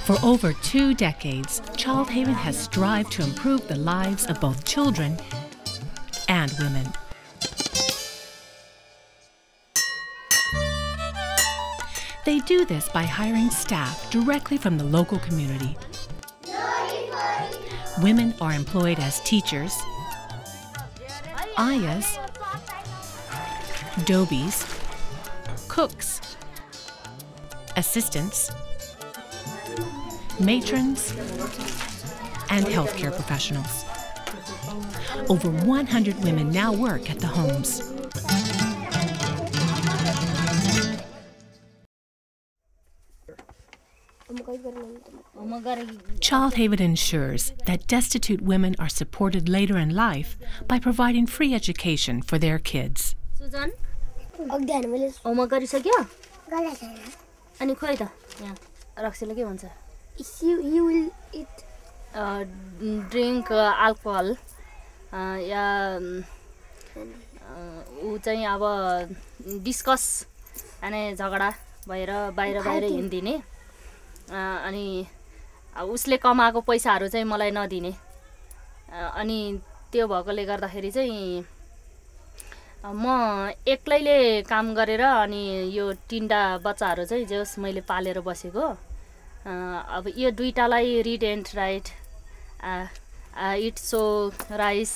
For over 2 decades, Child Haven has strived to improve the lives of both children and women. They do this by hiring staff directly from the local community. Women are employed as teachers, ayahs, dobies, cooks, assistants, matrons, and healthcare professionals. Over 100 women now work at the homes. Child Haven ensures that destitute women are supported later in life by providing free education for their kids. Susan, homework गरिसक्यो? अनि खोइ त यहाँ रक्सीले के भन्छ? You will eat drink alcohol या ऊ चाहिँ अब डिस्कस अनि झगडा भएर बाहिर हिँड्दिने अनि उसले कमाएको पैसाहरू चाहिँ मलाई नदिने अनि त्यो भएकोले गर्दाखेरि चाहिँ म एक्लैले काम गरेर अनि यो 3टा बच्चाहरू चाहिँ जस मैले पालेर बसेको अब यो दुईटालाई read and write it so राइस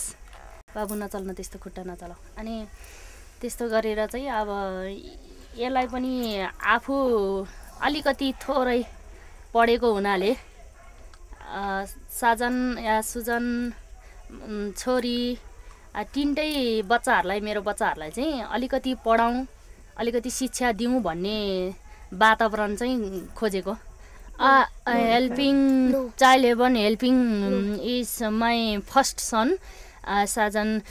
बाबु नचल्न त्यस्तो खुट्टा नचलाऊ अनि त्यस्तो गरेर चाहिँ अब यसलाई पनि आफू अलिकति थोरै पढेको हुनाले साजन या सुजन छोरी 3टै बच्चाहरूलाई मेरो बच्चाहरूलाई चाहिँ अलिकति पढाउँ अलिकति शिक्षा दिउँ भन्ने वातावरण चाहिँ खोजेको helping child haven helping is my first son Sajan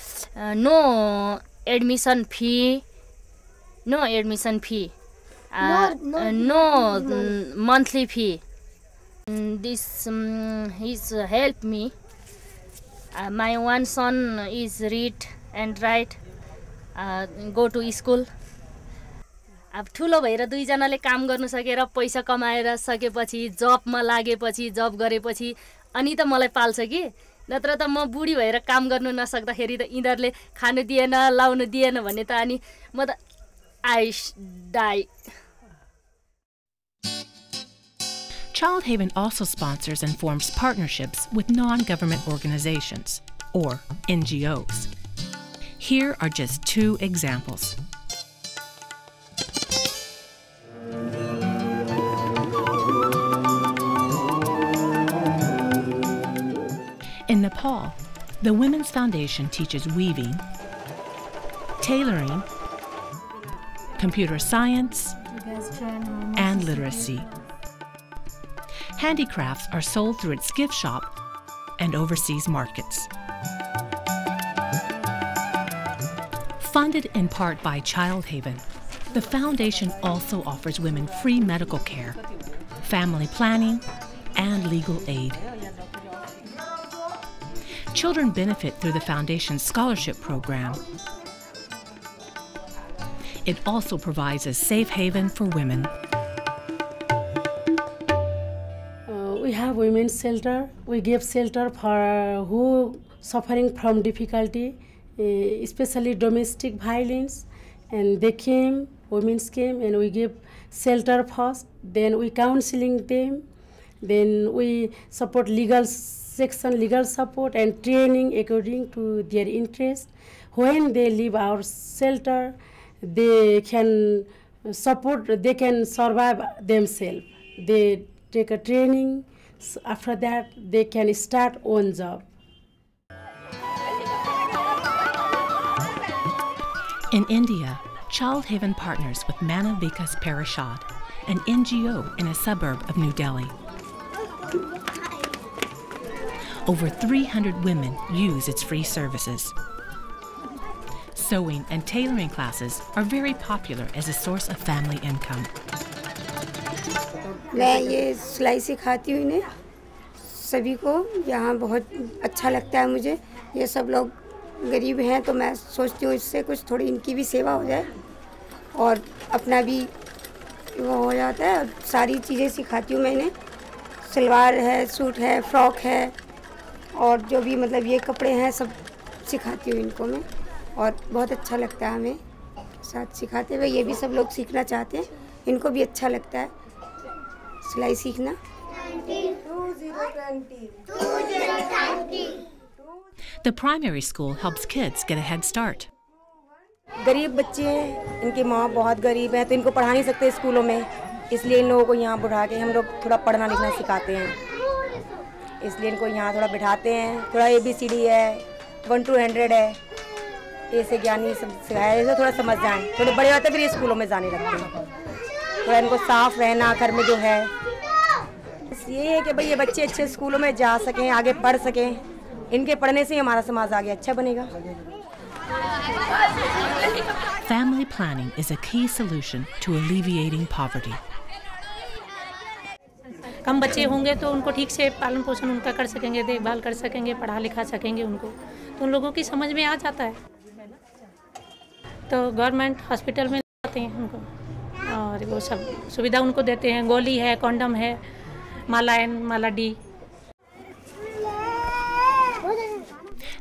no admission fee no monthly fee this he's helped me my one son is read and write go to school अब ठुलो भएर दुई जनाले काम गर्न सकेर पैसा कमाएर सकेपछि जबमा लागेपछि जब गरेपछि अनि त मलाई पाल्छ कि नत्र त म बुढी भएर काम गर्न नसक्दाखेरि त इन्हरुले खानु दिएन लाउनु दिएन भन्ने त अनि म त I die. Child Haven also sponsors and forms partnerships with non-government organizations, or NGOs. Here are just 2 examples. In Nepal, the Women's Foundation teaches weaving, tailoring, computer science, and literacy. Handicrafts are sold through its gift shop and overseas markets. Funded in part by Child Haven, the foundation also offers women free medical care, family planning, and legal aid. Children benefit through the foundation's scholarship program. It also provides a safe haven for women. We have women's shelter. We give shelter for who suffering from difficulty, especially domestic violence. And they came, women came, and we give shelter first. Then we counseling them. Then we support legal support and training according to their interest. When they leave our shelter, they can support, they can survive themselves. They take a training. After that, they can start own job. In India, Child Haven partners with Mana Vikas Parishad, an NGO in a suburb of New Delhi. Over 300 women use its free services. Sewing and tailoring classes are very popular as a source of family income. मैं ये सिलाई सिखाती हूँ इन्हें सभी को यहाँ बहुत अच्छा लगता है मुझे ये सब लोग गरीब हैं तो मैं सोचती हूँ इससे कुछ थोड़ी इनकी भी सेवा हो जाए और अपना भी वो हो जाता है और सारी चीज़ें सिखाती हूँ मैं इन्हें सलवार है, सूट है, फ्रॉक है और जो भी मतलब ये कपड़े हैं सब सिखाती हूँ इनको मैं। और बहुत अच्छा लगता है हमें साथ सिखाते हुए। ये भी सब लोग सीखना चाहते हैं, इनको भी अच्छा लगता है सिलाई सीखना। The primary school helps kids get a head start. गरीब बच्चे हैं, इनकी माँ बहुत गरीब है तो इनको पढ़ा नहीं सकते स्कूलों में, इसलिए इन लोगों को यहाँ बुढ़ा के हम लोग थोड़ा पढ़ना लिखना सिखाते हैं। इसलिए इनको यहाँ थोड़ा बिठाते हैं, थोड़ा ABCD है, 1 to 100 है, ए से ज्ञानी सब सिखाया है, थोड़ा समझ जाएं। थोड़े बड़े होते फिर ये स्कूलों में जाने लगते हैं। थोड़ा इनको साफ रहना घर में जो है, ये है कि भाई ये बच्चे अच्छे स्कूलों में जा सकें, आगे पढ़ सकें। इनके पढ़ने से ही हमारा समाज आगे अच्छा बनेगा। Family planning is a key solution to alleviating poverty. कम बच्चे होंगे तो उनको ठीक से पालन पोषण उनका कर सकेंगे, देखभाल कर सकेंगे, पढ़ा लिखा सकेंगे उनको, तो उन लोगों की समझ में आ जाता है। तो गवर्नमेंट हॉस्पिटल में लाते हैं उनको और वो सब सुविधा उनको देते हैं। गोली है, कॉन्डम है, माला N, Mala D।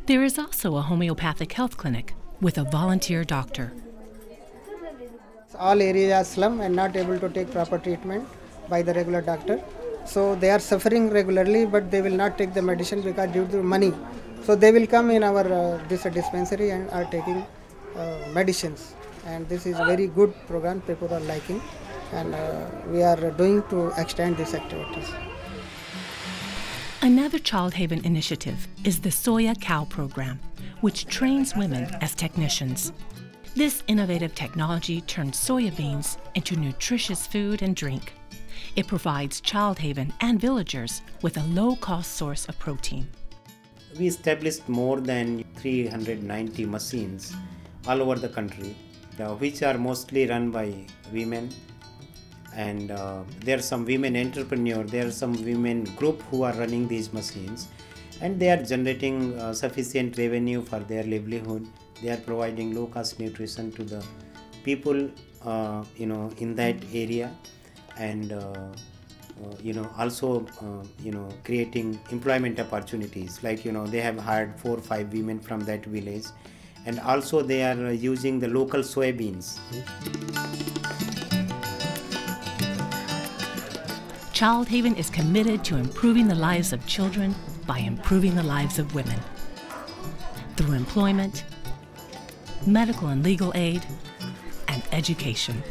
There is also a homeopathic health clinic with a volunteer doctor. All areas are slum and not able to take proper treatment by the regular doctor. So they are suffering regularly, but they will not take the medicine because due to money. So they will come in our this dispensary and are taking medicines. And this is a very good program. People are liking, and we are doing to extend these activities. Another Child Haven initiative is the Soya Cow program, which trains women as technicians. This innovative technology turns soybeans into nutritious food and drink. It provides Child Haven and villagers with a low-cost source of protein. We established more than 390 machines all over the country, which are mostly run by women. And there are some women entrepreneurs, there are some women group who are running these machines, and they are generating sufficient revenue for their livelihood. They are providing low cost nutrition to the people in that area, and also creating employment opportunities, like they have hired 4 or 5 women from that village, and also they are using the local soybeans. Child Haven is committed to improving the lives of children by improving the lives of women through employment, medical and legal aid, and education.